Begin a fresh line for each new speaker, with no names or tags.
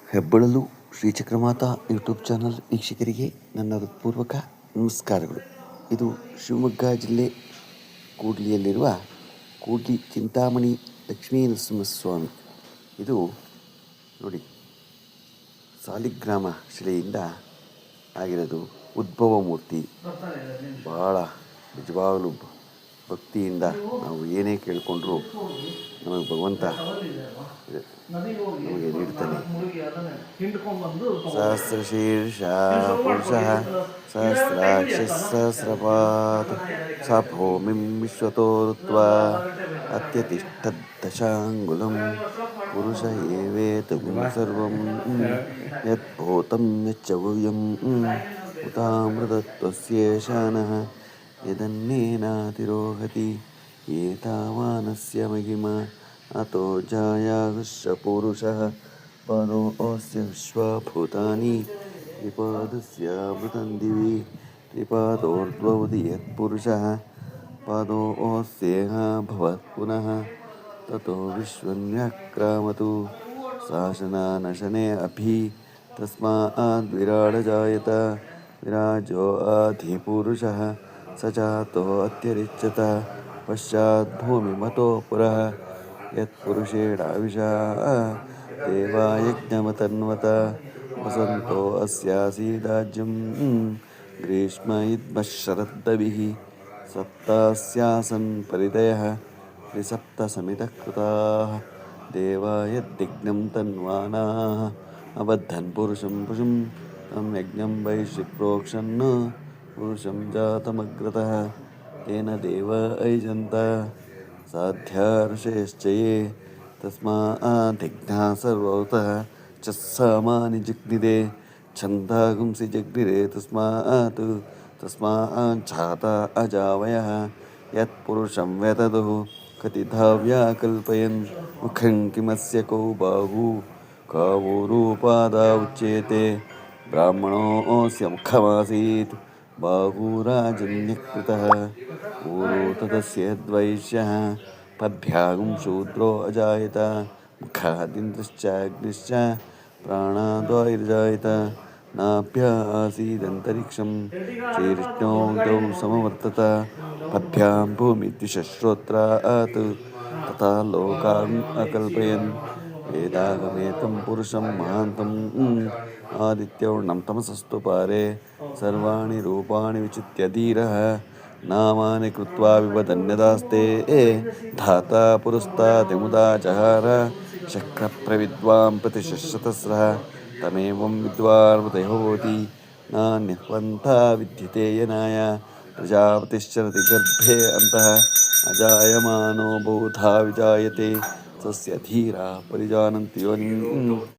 ಹೆಬ್ಬಳಲು ಶ್ರೀಚಕ್ರಮಾತಾ YouTube channel ವೀಕ್ಷಕರಿಗೆ ನನ್ನ ಹೃತ್ಪೂರ್ವಕ ನಮಸ್ಕಾರಗಳು. ಇದು ಶಿವಮೊಗ್ಗ ಜಿಲ್ಲೆ ಕೂಡ್ಲಿಯಲ್ಲಿರುವ ಕೂಡ್ಲಿ ಚಿಂತಾಮಣಿ ಲಕ್ಷ್ಮೀ ನರಸಿಂಹಸ್ವಾಮಿ. ಇದು ನೋಡಿ, ಸಾಲಿಗ್ರಾಮ ಶಿಲೆಯಿಂದ ಆಗಿರೋದು ಉದ್ಭವ ಮೂರ್ತಿ. ಭಾಳ ನಿಜವಾಗಲೂ ಭಕ್ತಿಯಿಂದ ನಾವು ಏನೇ ಕೇಳಿಕೊಂಡ್ರೂ ನಮಗೆ ಭಗವಂತ ನಮಗೆ ನೀಡ್ತಾನೆ. ಸಹಸ್ರಶೀರ್ಷ ಪುರುಷಃ ಸಹಸ್ರಾಕ್ಷ ಸಹಸ್ರಪಾತ್ ಸ ಭೂಮಿಂ ವಿಶ್ವತೋ ಋತ್ವಾ ಅತ್ಯತಿಷ್ಠದ್ದಶಾಂಗುಲಂ ಪುರುಷ ಏವೇತಗುಂ ಸರ್ವಂ ಯದ್ಭೂತಂ ಯಚ್ಚ ಭವ್ಯಂ ಉತಾಮೃತತ್ವಸ್ಯೇಷಾನಃ ಯದನ್ನೇನಾತಿರೋಹತಿ ಏತಾವಾನಸ್ಯ ಮಹಿಮಾ ಅತೋ ಜಾಯಾಗುಶ್ಯ ಪುರುಷಃ ಪಾದೋऽಸ್ಯ ವಿಶ್ವಭೂತಾನಿ ತ್ರಿಪಾದಸ್ಯಾಮೃತಂ ದಿವಿ ತ್ರಿಪಾದೋರ್ಧ್ವೋದಿ ಯತ್ಪುರುಷಃ ಪಾದೋऽಸ್ಯೇಹ ಭವತ್ ಪುನಃ ತತೋ ವಿಶ್ವನ್ವ್ಯಾಕ್ರಾಮತು ಶಾಸನಾನಶನೆ ಅಭಿ ತಸ್ಮಾದ್ ವಿರಾಡಜಾಯತ ವಿರಾಜೋ ಅಧಿಪುರುಷಃ ಸ ಚಾತೋ ಅತ್ಯರಿಚ್ಯತ ಪಶ್ಚಾತ್ ಭೂಮಿಮತೋ ಪುರಃ ಯತ್ಪುರುಷೇಣಾವಿಷಾ ದೇವಾಯಜ್ಞಮತನ್ವತ ವಸಂತೋ ಅಸ್ಯಾಸೀದಾಜ್ಯಂ ಗ್ರೀಷ್ಮ ಇದ್ಮಶರದ್ದಭಿಃ ಸಪ್ತಾಸ್ಯಾಸನ್ ಪರಿತಯಃ ತ್ರಿಸಪ್ತಸಮಿತಃ ಕೃತಾಃ ದೇವಾಯದ್ಯಜ್ಞಂ ತನ್ವಾನಾಃ ಅಬದ್ಧನ್ ಪುರುಷಂ ಪಶುಂ ತಂ ಯಜ್ಞಂ ವೈಶ್ವಿಪ್ರೋಕ್ಷನ್ ಪುರುಷಂ ಜಾತಮಗ್ರತಃ ತೇನ ದೇವ ಐಜಂತ ಸಾಧ್ಯಾ ಋಷಯಶ್ಚಯೇ ತಸ್ಮಾದ್ಯಜ್ಞಃ ಸರ್ವೌತಃ ಚ ಸಾಮಾನಿ ಜಗ್ನಿದೆ ಛಂದಾಗುಂಸಿ ಜಗ್ನಿರೆ ತಸ್ಮಾಚ್ಛಾತ ಅಜಾವಯಃ ಯತ್ಪುರುಷಂ ವ್ಯತದುಃ ಕತಿಧಾ ವ್ಯಾಕಲ್ಪಯನ್ ಮುಖಂ ಕಿಮಸ್ಯ ಕೌ ಬಾಹು ಕಾವೂರುಪಾದ ಉಚ್ಯತೆ ಬ್ರಾಹ್ಮಣೋऽಸ್ಯ ಮುಖಮಾಸೀತ್ ಬಾಹುರಾಜನ್ಯಕೃತಃ ಊರು ತದಸ್ಯ ಯದ್ವೈಶ್ಯಃ ಪದ್ಭ್ಯಾಗುಂ ಶೂದ್ರೋ ಅಜಾಯತ ಮುಖಾದಿಂದ್ರಶ್ಚ ಅಗ್ನಿಶ್ಚ ಪ್ರಾಣಾದ್ವಾಯುರ್ಜಾಯತ ನಾಭ್ಯ ಆಸೀದಂತರಿಕ್ಷಂ ಶ್ರೀವಿಷ್ಣೋ ಗೌ ಸಮವರ್ತತ ಪದ್ಭ್ಯಾಂ ಭೂಮಿದ್ವಿಷಶ್ರೋತ್ರಾತ್ ತಥಾ ಲೋಕಾನ್ ಅಕಲ್ಪಯನ್ ವೇದಾಗಮೇತಂ ಪುರುಷಂ ಮಹಾಂತಂ ಆದಿತ್ಯೌರ್ಣಂ ತಮಸಸ್ತು ಪಾರೆ ಸರ್ವಾಣಿ ರೂಪಾಣಿ ವಿಚಿತ್ಯ ಧೀರಃ ನಾಮಾನಿ ಕೃತ್ವಾ ವಿವದನ್ಯದಾಸ್ತೆ ಧಾತಾ ಪುರಸ್ತಾದಿಮುದಾ ಜಹಾರ ಶಕ್ರಪ್ರವಿದ್ವಾಂ ಪ್ರತಿಶತಸ್ರಃ ತಮೇವಂ ವಿದ್ವಾನ್ ಮೃತಯೋತಿ ನಾನ್ಯಹ್ವಂತಾ ವಿದ್ಯತೆ ಯನಾಯ ಪ್ರಜಾಪತಿಶ್ಚರತಿ ಗರ್ಭೆ ಅಂತಃ ಅಜಾಯಮಾನೋ ಬಹುಧಾ ವಿಜಾಯತೆ ತಸ್ಯ ಧೀರಾ ಪರಿಜಾನಂತಿ ಯೋನಿಂ